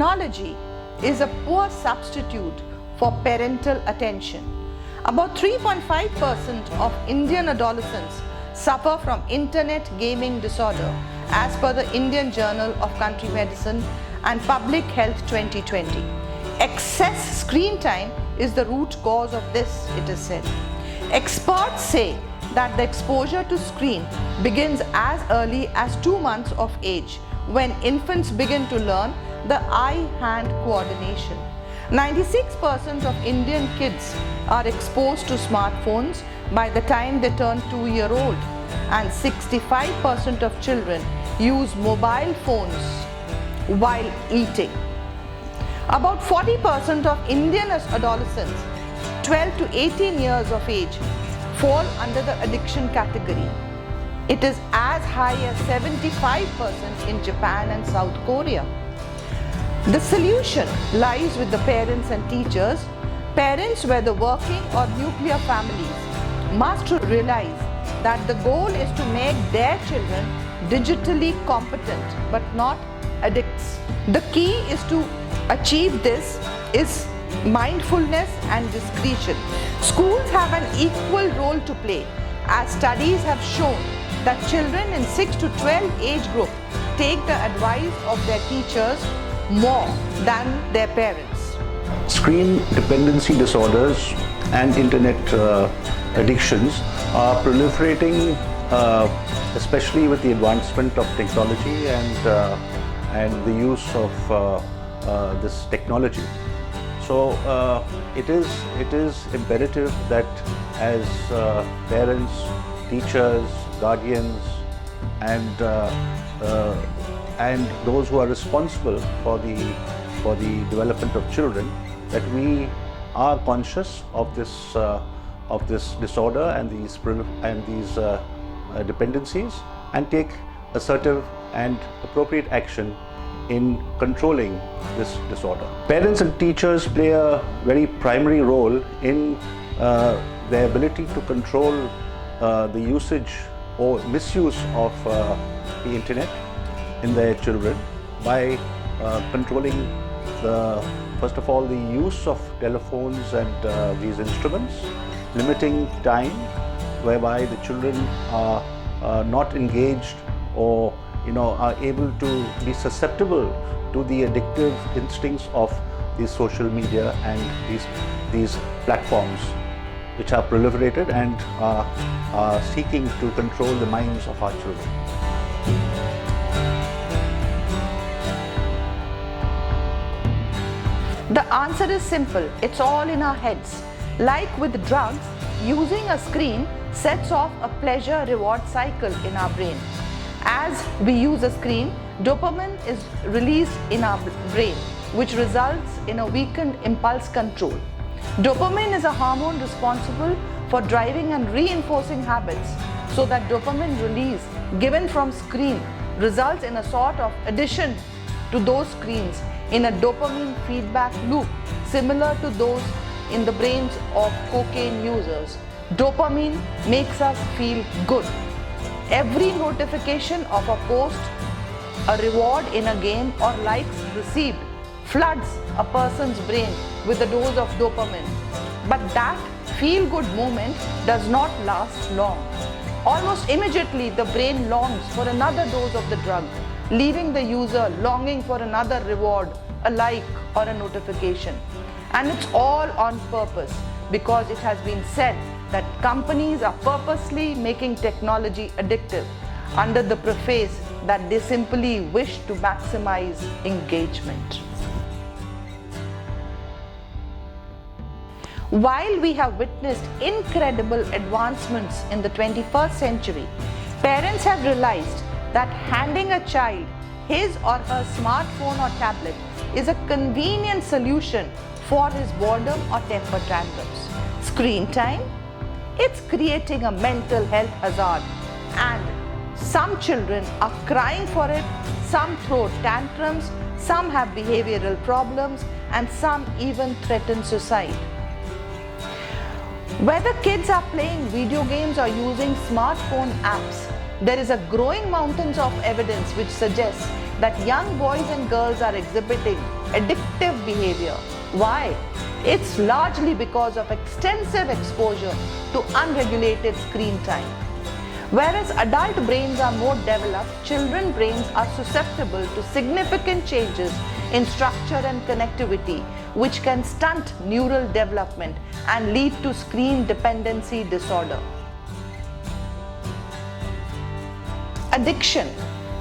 Technology is a poor substitute for parental attention. About 3.5% of Indian adolescents suffer from internet gaming disorder as per the Indian Journal of Country Medicine and Public Health 2020. Excess screen time is the root cause of this, it is said. Experts say that the exposure to screen begins as early as 2 months of age, when infants begin to learn the eye-hand coordination. 96% of Indian kids are exposed to smartphones by the time they turn 2-year-old, and 65% of children use mobile phones while eating. About 40% of Indian adolescents 12 to 18 years of age fall under the addiction category. It is as high as 75% in Japan and South Korea. The solution lies with the parents and teachers. Parents, whether working or nuclear families, must realize that the goal is to make their children digitally competent but not addicts. The key is to achieve this is mindfulness and discretion. Schools have an equal role to play, as studies have shown that children in 6 to 12 age group take the advice of their teachers more than their parents. Screen dependency disorders and internet addictions are proliferating, especially with the advancement of technology and the use of this technology. So it is imperative that as parents, teachers, guardians, and those who are responsible for the development of children, that we are conscious of this disorder and these dependencies, and take assertive and appropriate action in controlling this disorder. Parents and teachers play a very primary role in their ability to control the usage or misuse of the internet in their children by controlling first of all the use of telephones and these instruments, limiting time whereby the children are not engaged or are able to be susceptible to the addictive instincts of these social media and these platforms, which are proliferated and are seeking to control the minds of our children. The answer is simple. It's all in our heads. Like with drugs, using a screen sets off a pleasure-reward cycle in our brain. As we use a screen, dopamine is released in our brain, which results in a weakened impulse control. Dopamine is a hormone responsible for driving and reinforcing habits, so that dopamine release given from screen results in a sort of addition to those screens in a dopamine feedback loop similar to those in the brains of cocaine users. Dopamine makes us feel good. Every notification of a post, a reward in a game, or likes received floods a person's brain with a dose of dopamine. But that feel-good moment does not last long. Almost immediately, the brain longs for another dose of the drug, leaving the user longing for another reward, a like or a notification. And it's all on purpose, because it has been said that companies are purposely making technology addictive under the preface that they simply wish to maximize engagement. While we have witnessed incredible advancements in the 21st century, parents have realized that handing a child his or her smartphone or tablet is a convenient solution for his boredom or temper tantrums. Screen time? It's creating a mental health hazard, and some children are crying for it, some throw tantrums, some have behavioral problems, and some even threaten suicide. Whether kids are playing video games or using smartphone apps, there is a growing mountains of evidence which suggests that young boys and girls are exhibiting addictive behavior. Why? It's largely because of extensive exposure to unregulated screen time. Whereas adult brains are more developed, children's brains are susceptible to significant changes in structure and connectivity, which can stunt neural development and lead to screen dependency disorder. Addiction.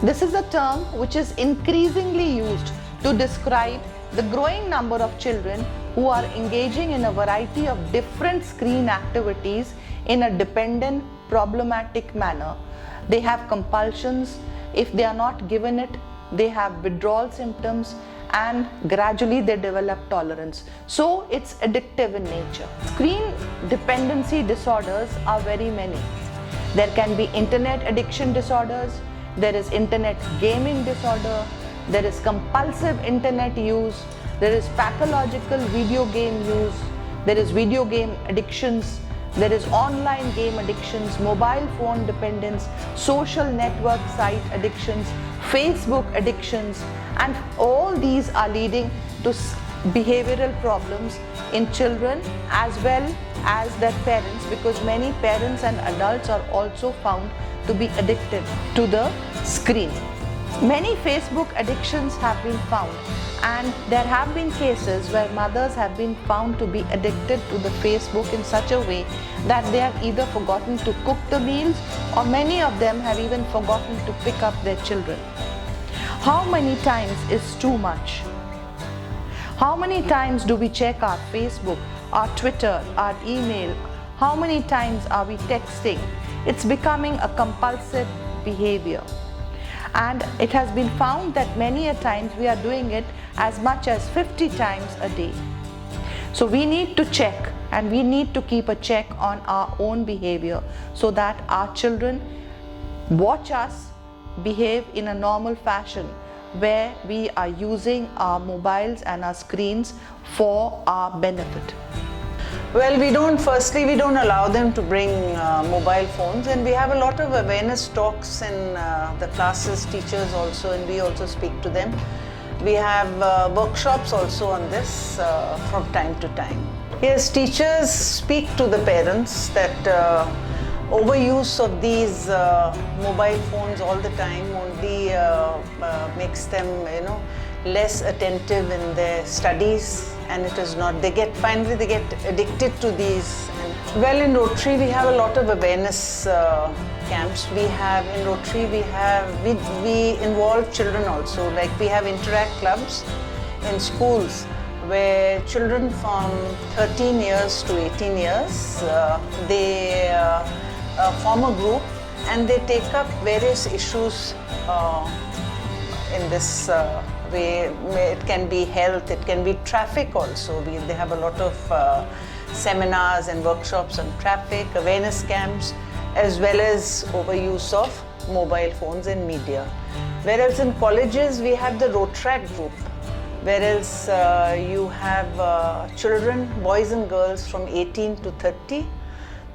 This is a term which is increasingly used to describe the growing number of children who are engaging in a variety of different screen activities in a dependent, problematic manner. They have compulsions. If they are not given it, they have withdrawal symptoms, and gradually they develop tolerance. So it's addictive in nature. Screen dependency disorders are very many. There can be internet addiction disorders, there is internet gaming disorder, there is compulsive internet use, there is pathological video game use, there is video game addictions, there is online game addictions, mobile phone dependence, social network site addictions, Facebook addictions, and all these are leading to behavioral problems in children as well as their parents, because many parents and adults are also found to be addicted to the screen. Many Facebook addictions have been found, and there have been cases where mothers have been found to be addicted to the Facebook in such a way that they have either forgotten to cook the meals, or many of them have even forgotten to pick up their children. How many times is too much? How many times do we check our Facebook, our Twitter, our email? How many times are we texting? It's becoming a compulsive behavior. And it has been found that many a times we are doing it as much as 50 times a day. So we need to check, and we need to keep a check on our own behavior so that our children watch us behave in a normal fashion where we are using our mobiles and our screens for our benefit. Well, we don't allow them to bring mobile phones, and we have a lot of awareness talks in the classes, teachers also, and we also speak to them. We have workshops also on this from time to time. Yes, teachers speak to the parents that overuse of these mobile phones all the time only makes them, less attentive in their studies, and it is not. Finally they get addicted to these. And well, in Rotary we have a lot of awareness camps. In Rotary we involve children also. Like we have interact clubs in schools where children from 13 years to 18 years they form a group and they take up various issues in this way. It can be health, it can be traffic also. They have a lot of seminars and workshops on traffic, awareness camps, as well as overuse of mobile phones and media. Whereas in colleges we have the Rotaract group, whereas you have children, boys and girls from 18 to 30,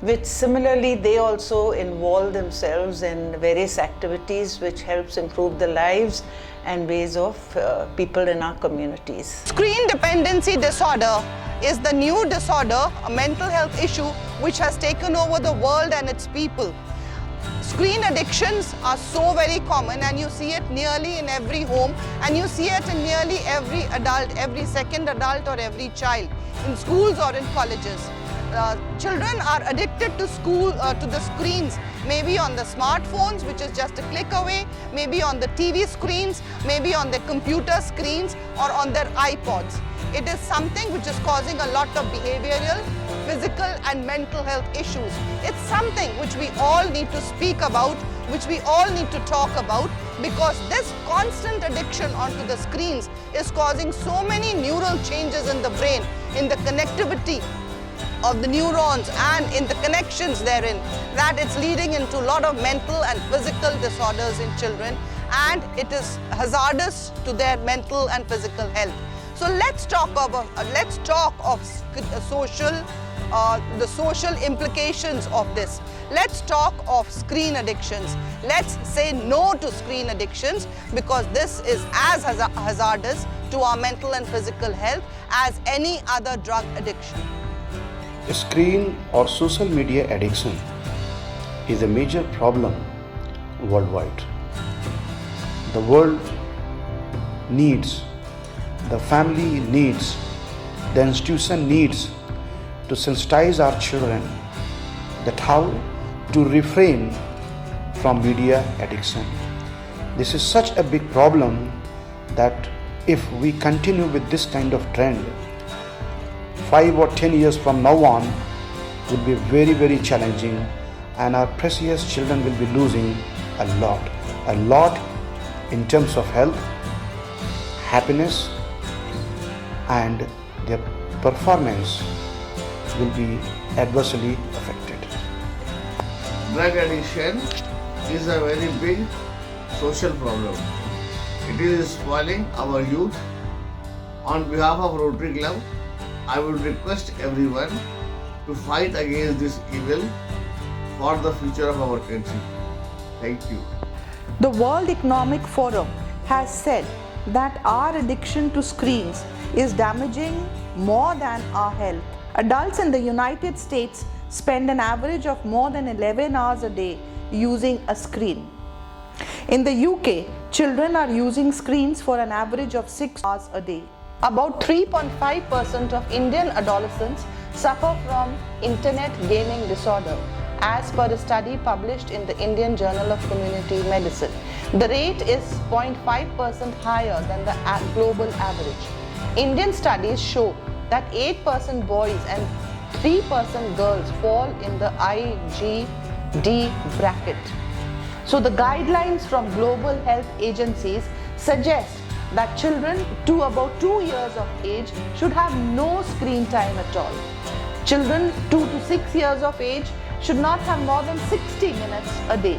which similarly they also involve themselves in various activities which helps improve the lives and ways of people in our communities. Screen dependency disorder is the new disorder, a mental health issue which has taken over the world and its people. Screen addictions are so very common, and you see it nearly in every home, and you see it in nearly every adult, every second adult or every child, in schools or in colleges. Children are addicted to the screens, maybe on the smartphones, which is just a click away, maybe on the TV screens, maybe on their computer screens, or on their iPods. It is something which is causing a lot of behavioral, physical and mental health issues. It's something which we all need to speak about, which we all need to talk about, because this constant addiction onto the screens is causing so many neural changes in the brain, in the connectivity of the neurons and in the connections therein, that it's leading into a lot of mental and physical disorders in children, and it is hazardous to their mental and physical health. So let's talk of the social implications of this. Let's talk of screen addictions. Let's say no to screen addictions, because this is as hazardous to our mental and physical health as any other drug addiction. Screen or social media addiction is a major problem worldwide. The world needs, the family needs, the institution needs to sensitize our children that how to refrain from media addiction. This is such a big problem that if we continue with this kind of trend, 5 or 10 years from now on will be very, very challenging, and our precious children will be losing a lot in terms of health, happiness, and their performance will be adversely affected. Drug addiction is a very big social problem. It is spoiling our youth. On behalf of Rotary Club, I would request everyone to fight against this evil for the future of our country. Thank you. The World Economic Forum has said that our addiction to screens is damaging more than our health. Adults in the United States spend an average of more than 11 hours a day using a screen. In the UK, children are using screens for an average of 6 hours a day. About 3.5% of Indian adolescents suffer from internet gaming disorder, as per a study published in the Indian Journal of Community Medicine. The rate is 0.5% higher than the global average. Indian studies show that 8% boys and 3% girls fall in the IGD bracket. So the guidelines from global health agencies suggest that children to about 2 years of age should have no screen time at all. Children 2 to 6 years of age should not have more than 60 minutes a day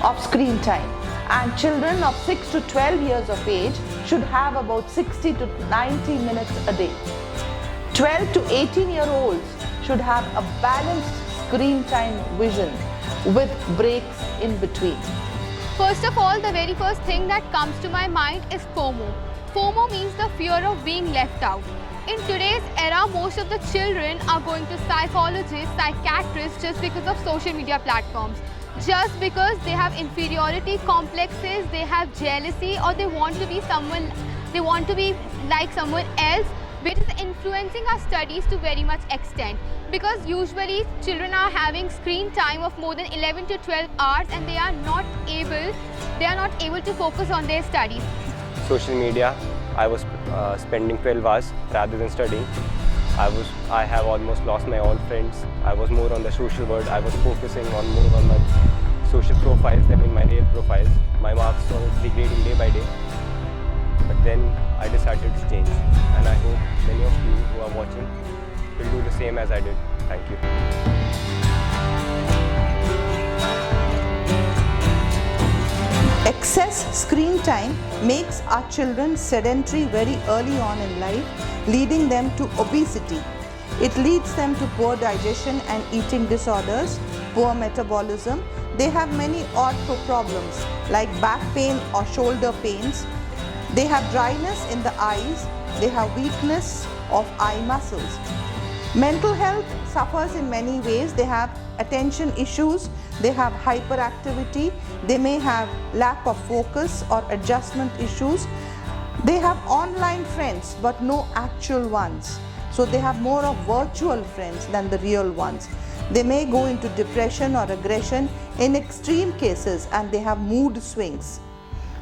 of screen time, and children of 6 to 12 years of age should have about 60 to 90 minutes a day. 12 to 18-year-olds should have a balanced screen time vision with breaks in between. First of all, the very first thing that comes to my mind is FOMO. FOMO means the fear of being left out. In today's era, most of the children are going to psychologists, psychiatrists just because of social media platforms. Just because they have inferiority complexes, they have jealousy, or they want to be like someone else, which is influencing our studies to very much extent. Because usually children are having screen time of more than 11 to 12 hours and they are not able to focus on their studies. Social media, I was spending 12 hours rather than studying. I have almost lost my all friends. I was more on the social world. I was focusing more on my social profiles than in my real profiles. My marks were degrading day by day. But then I decided to change, and I hope many of you who are watching will do the same as I did. Thank you. Excess screen time makes our children sedentary very early on in life, leading them to obesity. It leads them to poor digestion and eating disorders, poor metabolism. They have many ortho problems like back pain or shoulder pains. They have dryness in the eyes. They have weakness of eye muscles. Mental health suffers in many ways. They have attention issues. They have hyperactivity. They may have lack of focus or adjustment issues. They have online friends but no actual ones. So they have more of virtual friends than the real ones. They may go into depression or aggression in extreme cases, and they have mood swings.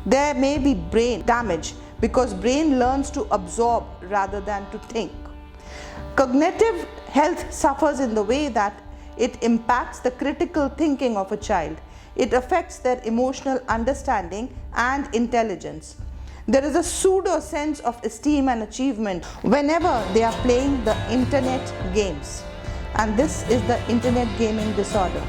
There may be brain damage because brain learns to absorb rather than to think. Cognitive health suffers in the way that it impacts the critical thinking of a child. It affects their emotional understanding and intelligence. There is a pseudo sense of esteem and achievement whenever they are playing the internet games. And this is the internet gaming disorder.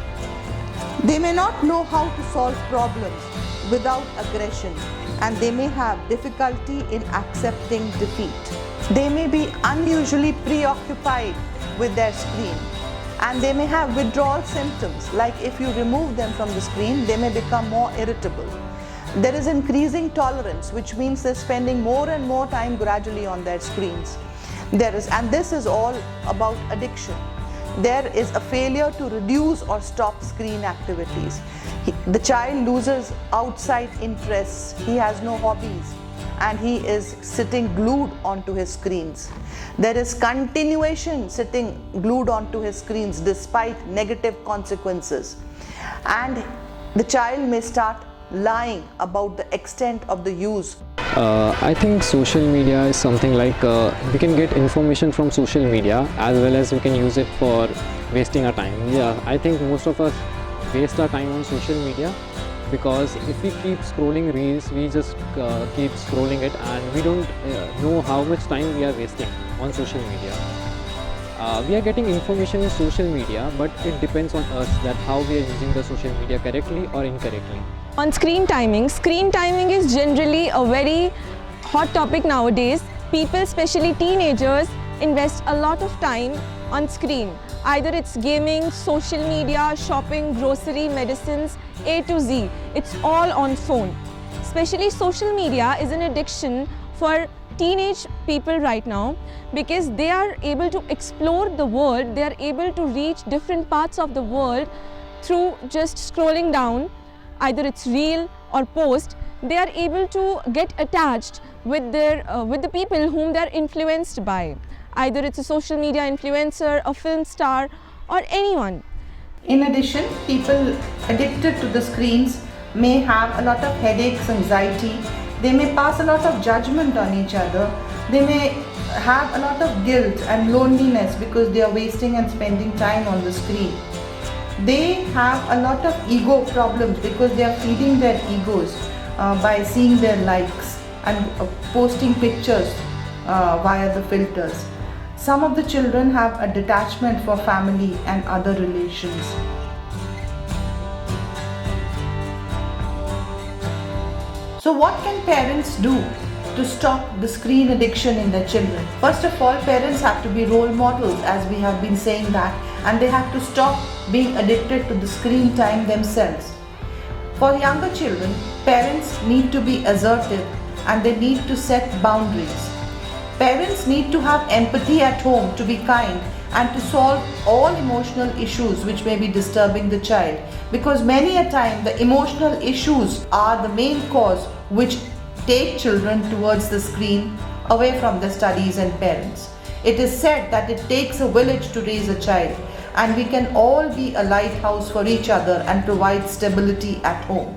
They may not know how to solve problems without aggression, and they may have difficulty in accepting defeat. They may be unusually preoccupied with their screen, and they may have withdrawal symptoms, like if you remove them from the screen, they may become more irritable. There is increasing tolerance, which means they're spending more and more time gradually on their screens. And this is all about addiction. There is a failure to reduce or stop screen activities. The child loses outside interests, he has no hobbies, and he is sitting glued onto his screens. There is continuation sitting glued onto his screens despite negative consequences. And the child may start lying about the extent of the use. I think social media is something like we can get information from social media as well as we can use it for wasting our time. Yeah, I think most of us waste our time on social media because if we keep scrolling reels, we just keep scrolling it and we don't know how much time we are wasting on social media. We are getting information in social media, but it depends on us that how we are using the social media correctly or incorrectly. On screen timing is generally a very hot topic nowadays. People, especially teenagers, invest a lot of time on screen. Either it's gaming, social media, shopping, grocery, medicines, A to Z. It's all on phone. Especially social media is an addiction for teenage people right now because they are able to explore the world, they are able to reach different parts of the world through just scrolling down, either it's reel or post. They are able to get attached with the people whom they are influenced by. Either it's a social media influencer, a film star, or anyone. In addition, people addicted to the screens may have a lot of headaches, anxiety. They may pass a lot of judgment on each other. They may have a lot of guilt and loneliness because they are wasting and spending time on the screen. They have a lot of ego problems because they are feeding their egos by seeing their likes and posting pictures via the filters. Some of the children have a detachment for family and other relations. So what can parents do to stop the screen addiction in their children? First of all, parents have to be role models, as we have been saying that, and they have to stop being addicted to the screen time themselves. For younger children, parents need to be assertive and they need to set boundaries. Parents need to have empathy at home to be kind and to solve all emotional issues which may be disturbing the child, because many a time the emotional issues are the main cause which take children towards the screen away from their studies and parents. It is said that it takes a village to raise a child, and we can all be a lighthouse for each other and provide stability at home.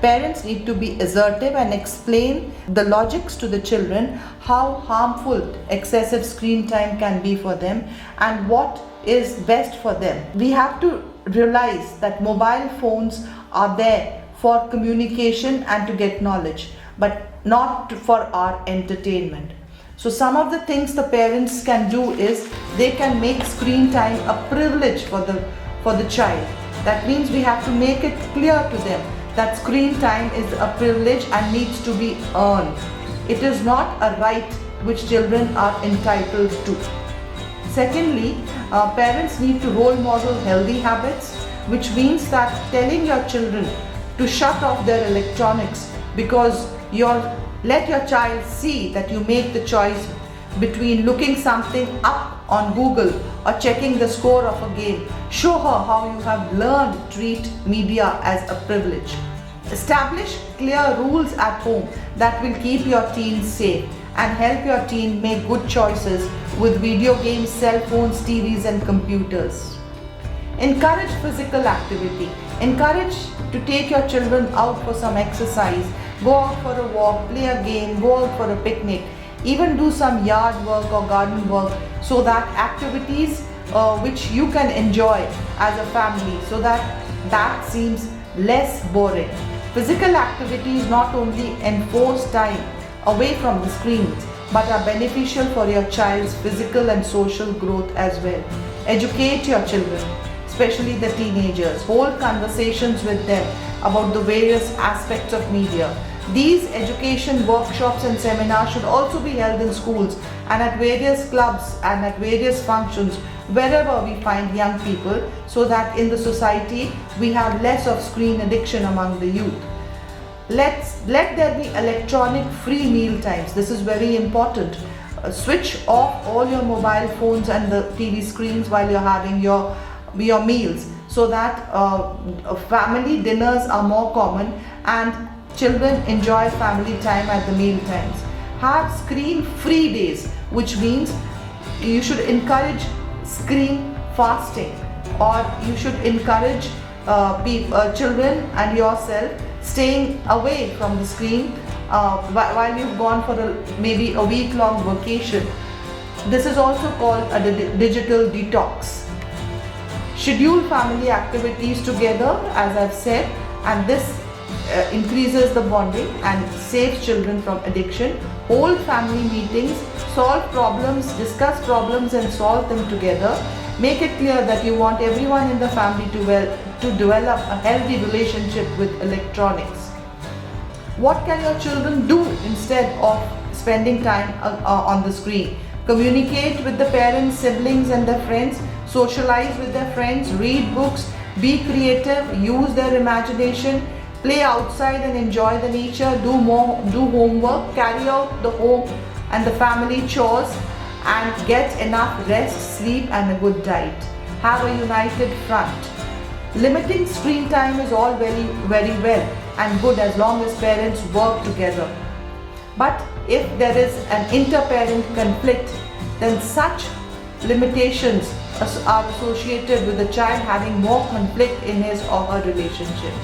Parents need to be assertive and explain the logics to the children, how harmful excessive screen time can be for them and what is best for them. We have to realize that mobile phones are there for communication and to get knowledge, but not for our entertainment. So some of the things the parents can do is they can make screen time a privilege for the child. That means we have to make it clear to them that screen time is a privilege and needs to be earned. It is not a right which children are entitled to. Secondly, parents need to role model healthy habits, which means that telling your children to shut off their electronics, because let your child see that you make the choice between looking something up on Google or checking the score of a game. Show her how you have learned to treat media as a privilege. Establish clear rules at home that will keep your teen safe and help your teen make good choices with video games, cell phones, TVs and computers. Encourage physical activity. Encourage to take your children out for some exercise, go out for a walk, play a game, go out for a picnic, even do some yard work or garden work, so that activities which you can enjoy as a family, so that seems less boring. Physical activities not only enforce time away from the screens, but are beneficial for your child's physical and social growth as well. Educate your children, especially the teenagers. Hold conversations with them about the various aspects of media. These education workshops and seminars should also be held in schools and at various clubs and at various functions wherever we find young people, so that in the society we have less of screen addiction among the youth. Let there be electronic free meal times. This is very important. Switch off all your mobile phones and the TV screens while you're having your meals, so that family dinners are more common and children enjoy family time at the meal times. Have screen free days, which means you should encourage screen fasting, or you should encourage children and yourself staying away from the screen while you've gone for maybe a week-long vacation. This is also called a digital detox. Schedule family activities together, as I've said, and this increases the bonding and saves children from addiction. Hold family meetings, solve problems, discuss problems and solve them together. Make it clear that you want everyone in the family to develop a healthy relationship with electronics. What can your children do instead of spending time on the screen? Communicate with the parents, siblings and their friends, socialize with their friends, read books, be creative, use their imagination, play outside and enjoy the nature, do homework, carry out the home and the family chores, and get enough rest, sleep and a good diet. Have a united front. Limiting screen time is all very well and good as long as parents work together. But if there is an inter-parent conflict, then such limitations are associated with the child having more conflict in his or her relationship.